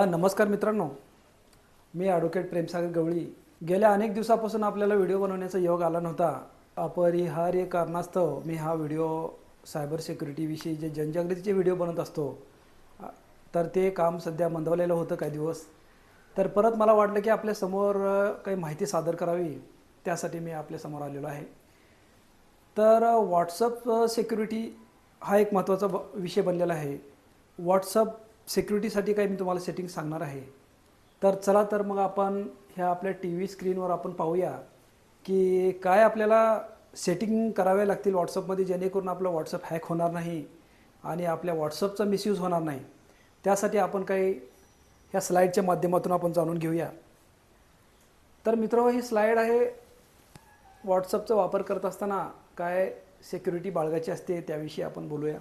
नमस्कार मित्रांनो, मी ॲडव्होकेट प्रेमसागर गवळी. गेल्या अनेक दिवसापासून आपल्याला व्हिडिओ बनवण्याचा योग आला नव्हता. अपरिहार्य कारणास्तव मी हा व्हिडिओ सायबर सिक्युरिटीविषयी जे जनजागृतीचे व्हिडिओ बनवत असतो, तर ते काम सध्या मंदावलेलं होतं काही दिवस. तर परत मला वाटलं की आपल्यासमोर काही माहिती सादर करावी, त्यासाठी मी आपल्यासमोर आलेलो आहे. तर व्हॉट्सअप सिक्युरिटी हा एक महत्त्वाचा विषय बनलेला आहे. व्हॉट्सअप सिक्युरिटीसाठी काही मी तुम्हाला सेटिंग सांगणार आहे. तर चला तर मग आपण ह्या आपल्या टी व्ही स्क्रीनवर आपण पाहूया की काय आपल्याला सेटिंग कराव्या लागतील व्हॉट्सअपमध्ये, जेणेकरून आपलं व्हॉट्सअप हॅक होणार नाही आणि आपल्या व्हॉट्सअपचा मिसयूज होणार नाही. त्यासाठी आपण काही ह्या स्लाईडच्या माध्यमातून आपण जाणून घेऊया. तर मित्रांनो, ही स्लाईड आहे. व्हॉट्सअपचा वापर करत असताना काय सिक्युरिटी बाळगायची असते त्याविषयी आपण बोलूया.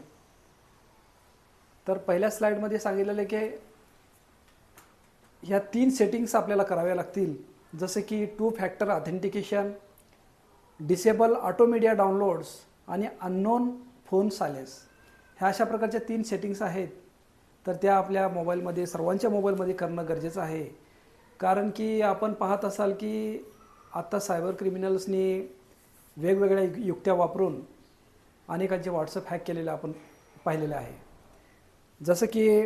तर पहिल्या स्लाईडमध्ये सांगितलेलं आहे की ह्या 3 सेटिंग्स आपल्याला कराव्या लागतील, जसे की 2 factor authentication, disable auto media downloads आणि अननोन फोन सायलेन्स. ह्या अशा प्रकारच्या 3 सेटिंग्स आहेत. तर त्या आपल्या मोबाईलमध्ये, सर्वांच्या मोबाईलमध्ये करणं गरजेचं आहे. कारण की आपण पाहत असाल की आता सायबर क्रिमिनल्सनी वेगवेगळ्या युक्त्या वापरून अनेकांचे व्हॉट्सअप हॅक केलेले आपण पाहिलेले आहे. जसं की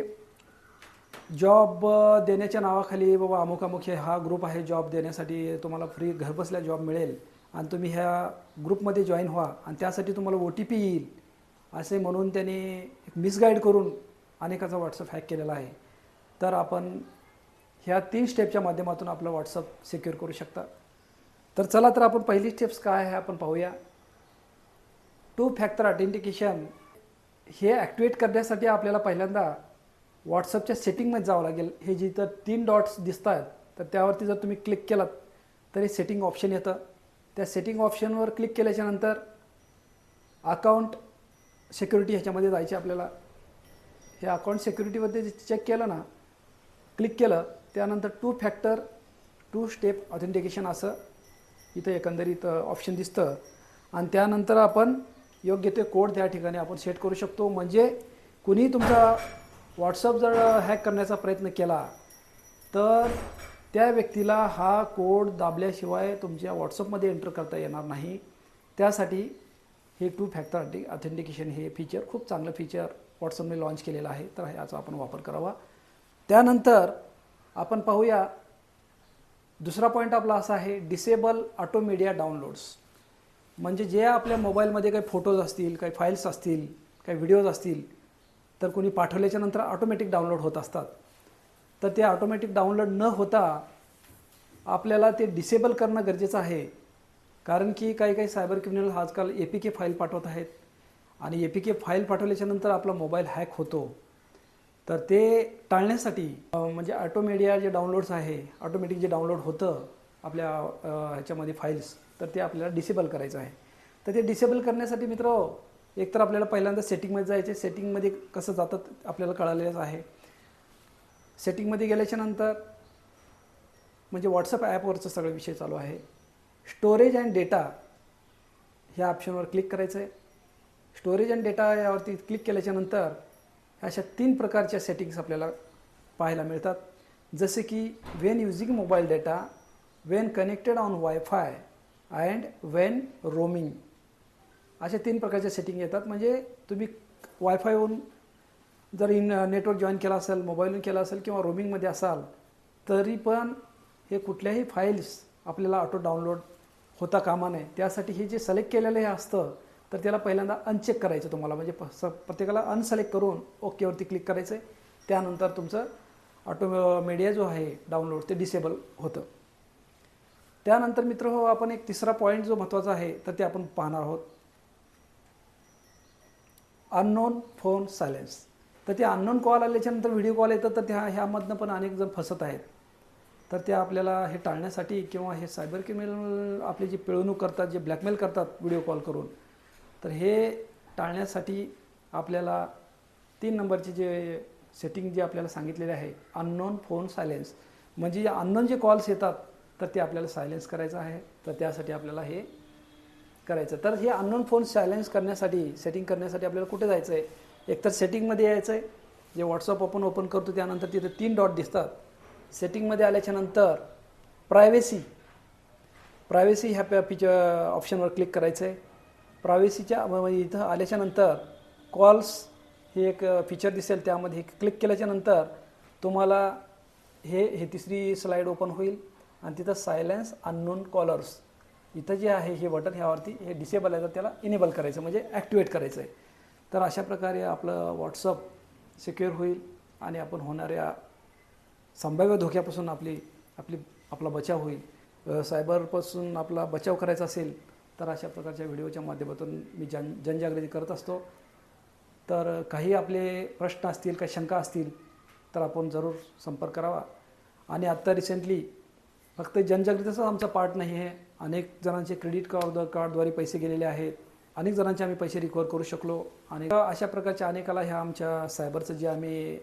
जॉब देण्याच्या नावाखाली, बाबा अमुक अमुक हा ग्रुप आहे, जॉब देण्यासाठी तुम्हाला फ्री घरबसल्या जॉब मिळेल आणि तुम्ही ह्या ग्रुपमध्ये जॉईन व्हा आणि त्यासाठी तुम्हाला OTP येईल, असे म्हणून त्यांनी एक मिसगाईड करून अनेकाचा व्हॉट्सअप हॅक केलेला आहे. तर आपण ह्या 3 स्टेपच्या माध्यमातून आपलं व्हॉट्सअप सिक्युअर करू शकता. तर चला तर आपण पहिली स्टेप्स काय आहे आपण पाहूया. 2 फॅक्टर ऑथेंटिकेशन हे ॲक्टिवेट करण्यासाठी आपल्याला पहिल्यांदा व्हॉट्सअपच्या सेटिंगमध्ये जावं लागेल. हे जिथं 3 डॉट्स दिसत आहेत, तर त्यावरती जर तुम्ही क्लिक केलात तरी सेटिंग ऑप्शन येतं. त्या सेटिंग ऑप्शनवर क्लिक केल्याच्यानंतर अकाउंट सिक्युरिटी ह्याच्यामध्ये जायचे आपल्याला. हे अकाउंट सिक्युरिटीमध्ये चेक केलं ना, क्लिक केलं, त्यानंतर 2 फॅक्टर 2 स्टेप ऑथेंटिकेशन असं इथं एकंदरीत ऑप्शन दिसतं. आणि त्यानंतर आपण योग्य ते कोड त्या ठिकाणी आपण सेट करू शकतो. म्हणजे कुणी तुमचा व्हॉट्सअप जर हॅक करण्याचा प्रयत्न केला तर त्या व्यक्तीला हा कोड दाबल्याशिवाय तुमच्या व्हॉट्सअपमध्ये एंटर करता येणार नाही. त्यासाठी हे 2 फॅक्टर ऑथेंटिकेशन हे फीचर, खूप चांगलं फीचर व्हॉट्सअपने लॉन्च केलेलं आहे. तर याचा आपण वापर करावा. त्यानंतर आपण पाहूया, दुसरा पॉईंट आपला असा आहे, डिसेबल ऑटो मीडिया डाउनलोड्स. म्हणजे जे आपल्या मोबाईलमध्ये काही फोटोज असतील, काही फाईल्स असतील, काही व्हिडिओज असतील, तर कोणी पाठवल्याच्या नंतर ऑटोमॅटिक डाउनलोड होत असतात. तर ते ऑटोमॅटिक डाउनलोड न होता आपल्याला ते डिसेबल करणं गरजेचं आहे. कारण की काही सायबर क्रिमिनल आजकाल APK फाईल पाठवत आहेत आणि APK फाईल पाठवल्याच्या नंतर आपला मोबाईल हॅक होतो. तर ते टाळण्यासाठी म्हणजे ऑटो मीडिया जे डाउनलोड्स आहे, ऑटोमॅटिक जे डाउनलोड होतं आपल्या ह्याच्यामध्ये फाईल्स, तर ते आपल्याला डिसेबल करायचं आहे. तर ते डिसेबल करण्यासाठी मित्र, एकतर आपल्याला पहिल्यांदा सेटिंगमध्ये जायचे. सेटिंगमध्ये कसं जातात आपल्याला कळालेलंच आहे. सेटिंगमध्ये गेल्याच्यानंतर म्हणजे व्हॉट्सअप ॲपवरचं सगळं विषय चालू आहे. स्टोरेज अँड डेटा ह्या ऑप्शनवर क्लिक करायचं आहे. स्टोरेज अँड डेटा यावरती क्लिक केल्याच्यानंतर अशा 3 प्रकारच्या सेटिंग्स आपल्याला पाहायला मिळतात. जसे की Wien using mobile data, Wien connected on wifi and Wien roaming, अशा 3 प्रकारच्या सेटिंग येतात. म्हणजे तुम्ही वायफायवरून जर नेटवर्क जॉईन केला असेल, मोबाईलवरून केला असेल किंवा रोमिंगमध्ये असाल, तरी पण हे कुठल्याही फाईल्स आपल्याला ऑटो डाउनलोड होता कामा नये. त्यासाठी हे जे सिलेक्ट केलेलं हे असतं, तर त्याला पहिल्यांदा अनचेक करायचं तुम्हाला. म्हणजे प्रत्येकाला अनसिलेक्ट करून ओकेवरती क्लिक करायचं आहे. त्यानंतर तुमचं ऑटो मीडिया जो आहे डाउनलोड ते डिसेबल होतं. त्यानंतर मित्र हो, आपण एक तिसरा पॉईंट जो महत्त्वाचा आहे, तर ते आपण पाहणार आहोत, अननोन फोन सायलेन्स. तर ते अननोन कॉल आल्याच्यानंतर व्हिडिओ कॉल येतं, तर ह्यामधनं पण अनेक जण फसत आहेत. तर ते आपल्याला हे टाळण्यासाठी, किंवा हे सायबर क्रिमिनल आपली जी पिळवणूक करतात, जे ब्लॅकमेल करतात व्हिडिओ कॉल करून, तर हे टाळण्यासाठी आपल्याला 3 नंबरचे जे सेटिंग जे आपल्याला सांगितलेले आहे, अननोन फोन सायलेन्स. म्हणजे अननोन जे कॉल्स येतात तर ते आपल्याला सायलेन्स करायचं आहे. तर त्यासाठी आपल्याला हे करायचं. तर हे अननोन फोन सायलेन्स करण्यासाठी, सेटिंग करण्यासाठी आपल्याला कुठे जायचं आहे, एकतर सेटिंगमध्ये यायचं आहे. जे व्हॉट्सअप आपण ओपन करतो त्यानंतर तिथे 3 डॉट दिसतात. सेटिंगमध्ये आल्याच्यानंतर प्रायव्हेसी ह्या ऑप्शनवर क्लिक करायचं आहे. प्रायव्हेसीच्या इथं आल्याच्यानंतर कॉल्स हे एक फीचर दिसेल, त्यामध्ये क्लिक केल्याच्यानंतर तुम्हाला हे तिसरी स्लाईड ओपन होईल आणि तिथं सायलेन्स अननोन कॉलर्स इथं जे आहे हे बटन ह्यावरती हे डिसेबल आहे तर त्याला इनेबल करायचं म्हणजे ॲक्टिवेट करायचं आहे. तर अशा प्रकारे आपलं व्हॉट्सअप सिक्युअर होईल आणि आपण होणाऱ्या संभाव्य धोक्यापासून आपला बचाव होईल. सायबरपासून आपला बचाव करायचा असेल तर अशा प्रकारच्या व्हिडिओच्या माध्यमातून मी जनजागृती करत असतो. तर काही आपले प्रश्न असतील, काही शंका असतील तर आपण जरूर संपर्क करावा. आणि आत्ता रिसेंटली फक्त जनजागृतीचाच आमचा पार्ट नाही आहे, अनेक जणांचे क्रेडिट कार्डद्वारे पैसे गेलेले आहेत, अनेक जणांचे आम्ही पैसे रिकवर करू शकलो. आणि अशा प्रकारच्या अनेकाला ह्या आमच्या सायबरचं जे आम्ही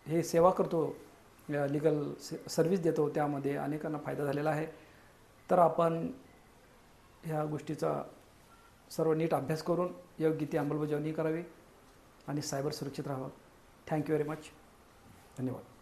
हे सेवा करतो, लीगल सर्व्हिस देतो, त्यामध्ये अनेकांना फायदा झालेला आहे. तर आपण ह्या गोष्टीचा सर्व नीट अभ्यास करून योग्य ती अंमलबजावणी करावी आणि सायबर सुरक्षित राहावं. Thank you very much. धन्यवाद.